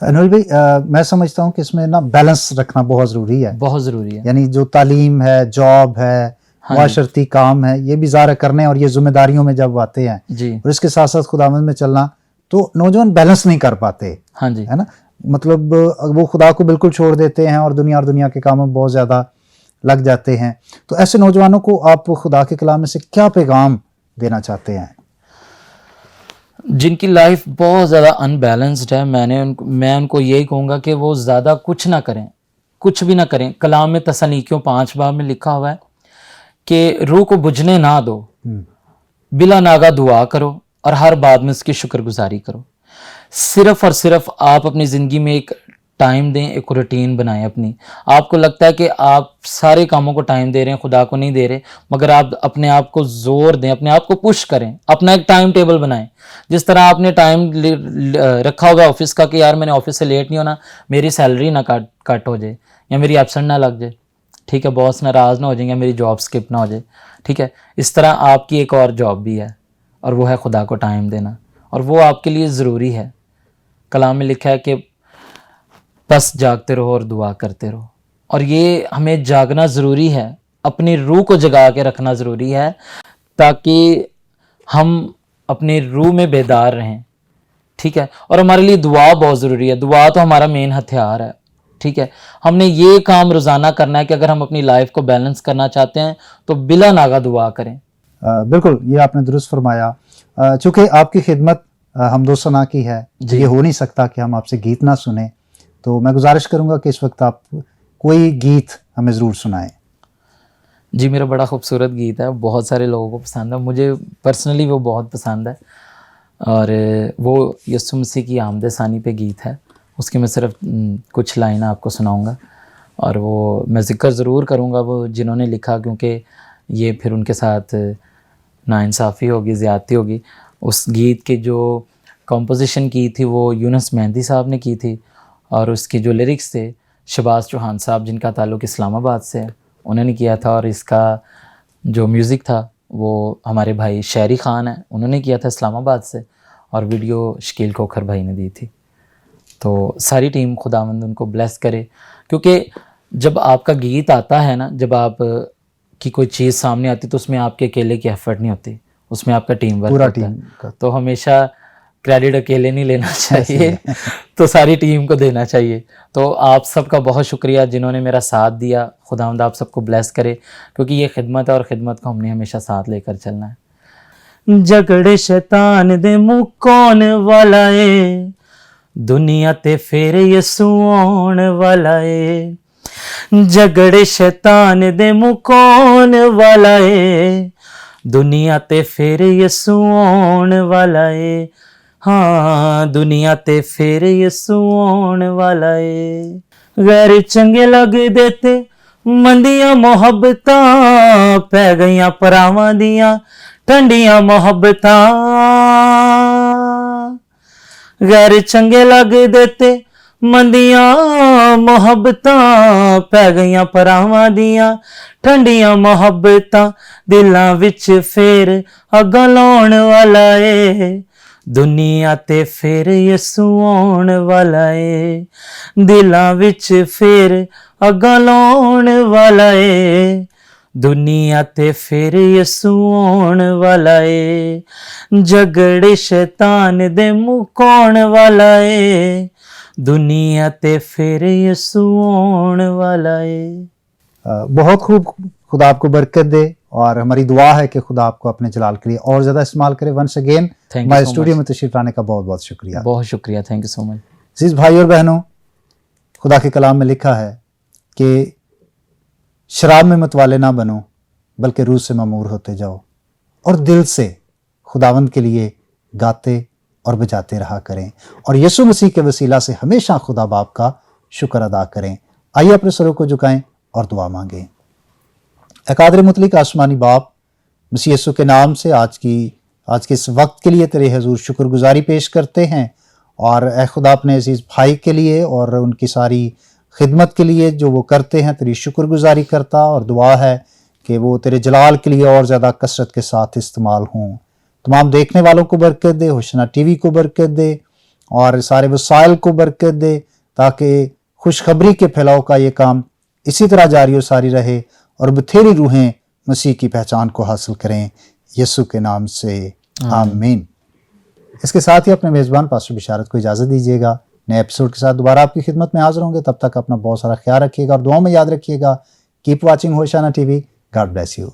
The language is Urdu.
انول بھائی میں سمجھتا ہوں کہ اس میں نا بیلنس رکھنا بہت ضروری ہے. بہت ضروری ہے. یعنی جو تعلیم ہے، جاب ہے، معاشرتی کام ہے، یہ بھی ظاہر کرنے اور یہ ذمہ داریوں میں جب آتے ہیں جی اور اس کے ساتھ ساتھ خداوند میں چلنا، تو نوجوان بیلنس نہیں کر پاتے. ہاں جی ہے نا، مطلب وہ خدا کو بالکل چھوڑ دیتے ہیں اور دنیا کے کاموں میں بہت زیادہ لگ جاتے ہیں. تو ایسے نوجوانوں کو آپ خدا کے کلام میں سے کیا پیغام دینا چاہتے ہیں؟ جن کی لائف بہت زیادہ ان بیلنسڈ ہے، میں ان کو یہی کہوں گا کہ وہ زیادہ کچھ نہ کریں، کچھ بھی نہ کریں. کلام میں تسلنیکیوں 5 باب میں لکھا ہوا ہے کہ روح کو بجھنے نہ دو، بلا ناگا دعا کرو اور ہر بات میں اس کی شکر گزاری کرو. صرف اور صرف آپ اپنی زندگی میں ایک ٹائم دیں، ایک روٹین بنائیں اپنی. آپ کو لگتا ہے کہ آپ سارے کاموں کو ٹائم دے رہے ہیں، خدا کو نہیں دے رہے، مگر آپ اپنے آپ کو زور دیں، اپنے آپ کو پش کریں، اپنا ایک ٹائم ٹیبل بنائیں. جس طرح آپ نے ٹائم رکھا ہوگا آفس کا کہ یار میں نے آفس سے لیٹ نہیں ہونا، میری سیلری نہ کٹ ہو جائے یا میری ایبسنٹ نہ لگ جائے، ٹھیک ہے، باس ناراض نہ ہو جائیں یا میری جاب سکپ نہ ہو جائے، ٹھیک ہے. اس طرح آپ کی ایک اور جاب بھی ہے اور وہ ہے خدا کو ٹائم دینا، اور وہ آپ کے لیے ضروری ہے. کلام میں لکھا ہے کہ بس جاگتے رہو اور دعا کرتے رہو، اور یہ ہمیں جاگنا ضروری ہے، اپنی روح کو جگا کے رکھنا ضروری ہے تاکہ ہم اپنی روح میں بیدار رہیں، ٹھیک ہے. اور ہمارے لیے دعا بہت ضروری ہے. دعا تو ہمارا مین ہتھیار ہے، ٹھیک ہے. ہم نے یہ کام روزانہ کرنا ہے کہ اگر ہم اپنی لائف کو بیلنس کرنا چاہتے ہیں تو بلا ناغہ دعا کریں. بالکل، یہ آپ نے درست فرمایا. چونکہ آپ کی خدمت حمد و ثنا کی ہے، یہ ہو نہیں سکتا کہ ہم آپ سے گیت نہ سنیں، تو میں گزارش کروں گا کہ اس وقت آپ کوئی گیت ہمیں ضرور سنائیں. جی میرا بڑا خوبصورت گیت ہے، بہت سارے لوگوں کو پسند ہے، مجھے پرسنلی وہ بہت پسند ہے، اور وہ یسوع مسیح کی آمد ثانی پہ گیت ہے. اس کی میں صرف کچھ لائن آپ کو سناؤں گا، اور وہ میں ذکر ضرور کروں گا وہ جنہوں نے لکھا، کیونکہ یہ پھر ان کے ساتھ ناانصافی ہوگی، زیادتی ہوگی. اس گیت کی جو کمپوزیشن کی تھی وہ یونس مہندی صاحب نے کی تھی، اور اس کی جو لیرکس تھے شہباز چوہان صاحب جن کا تعلق اسلام آباد سے ہے، انہوں نے کیا تھا. اور اس کا جو میوزک تھا وہ ہمارے بھائی شہری خان ہیں، انہوں نے کیا تھا اسلام آباد سے، اور ویڈیو شکیل کھوکھر بھائی نے دی تھی. تو ساری ٹیم خداوند ان کو بلیس کرے، کیونکہ جب آپ کا گیت آتا ہے نا، جب آپ کی کوئی چیز سامنے آتی تو اس میں آپ کے اکیلے کی ایفرٹ نہیں ہوتی، اس میں آپ کا ٹیم ورک پورا ہوتا ٹیم ہے. تو ہمیشہ کریڈٹ اکیلے نہیں لینا چاہیے، تو ساری ٹیم کو دینا چاہیے. تو آپ سب کا بہت شکریہ جنہوں نے میرا ساتھ دیا. خداوند آپ سب کو بلیس کرے، کیونکہ یہ خدمت ہے اور خدمت کو ہم نے ہمیشہ ساتھ لے کر چلنا ہے. جگڑے شیطان دے مکون والا اے، دنیا تے پھر یسوع آن والا اے. جگڑے شیطان دے مکون والا اے، دنیا تے پھر یسوع آن والا اے. ہاں دنیا تے پھر یسوع آن والا اے. غیر چنگے لگ دیتے مندیاں محبتاں، پہ گئیاں پراواں دیاں ٹھنڈیاں محبتاں. غیر چنگے لگ دیتے مندیاں محبتاں، پہ گئیاں پراواں دیاں ٹھنڈیاں محبتاں. دلاں وچ پھر اگاں لاؤن والا اے، دنیا تے پھر یسوع آن والا اے. دلاں وچ پھر اگاں لاؤن والا اے، دنیا تے پھر یسوع آن والا اے. جگڑے شیطان دے مکون والا اے، دنیا تے پھر یسوع آن والا اے. بہت خوب، خدا آپ کو برکت دے، اور ہماری دعا ہے کہ خدا آپ کو اپنے جلال کے لیے اور زیادہ استعمال کرے. ونس اگین ہمارے اسٹوڈیو میں تشریف لانے کا بہت بہت شکریہ. بہت شکریہ، تھینک یو سو مچ. عزیز بھائی اور بہنوں، خدا کے کلام میں لکھا ہے کہ شراب میں متوالے نہ بنو بلکہ روح سے مامور ہوتے جاؤ، اور دل سے خداوند کے لیے گاتے اور بجاتے رہا کریں، اور یسوع مسیح کے وسیلہ سے ہمیشہ خدا باپ کا شکر ادا کریں. آئیے اپنے سروں کو جھکائیں اور دعا مانگیں. اے قادر مطلق آسمانی باپ، مسیح یسوع کے نام سے آج کے اس وقت کے لیے تیرے حضور شکر گزاری پیش کرتے ہیں، اور اے خدا اپنے عزیز بھائی کے لیے اور ان کی ساری خدمت کے لیے جو وہ کرتے ہیں تیری شکر گزاری کرتا، اور دعا ہے کہ وہ تیرے جلال کے لیے اور زیادہ کثرت کے ساتھ استعمال ہوں. تمام دیکھنے والوں کو برکت دے، ہوشنا ٹی وی کو برکت دے، اور سارے وسائل کو برکت دے تاکہ خوشخبری کے پھیلاؤ کا یہ کام اسی طرح جاری و ساری رہے اور بتھیری روحیں مسیح کی پہچان کو حاصل کریں، یسوع کے نام سے آمین۔ اس کے ساتھ ہی اپنے میزبان پاسٹر بشارت کو اجازت دیجیے گا، نئے ایپیسوڈ کے ساتھ دوبارہ آپ کی خدمت میں حاضر ہوں گے۔ تب تک اپنا بہت سارا خیال رکھیے گا اور دعاؤں میں یاد رکھیے گا۔ کیپ واچنگ ہوشانہ ٹی وی۔ God bless you.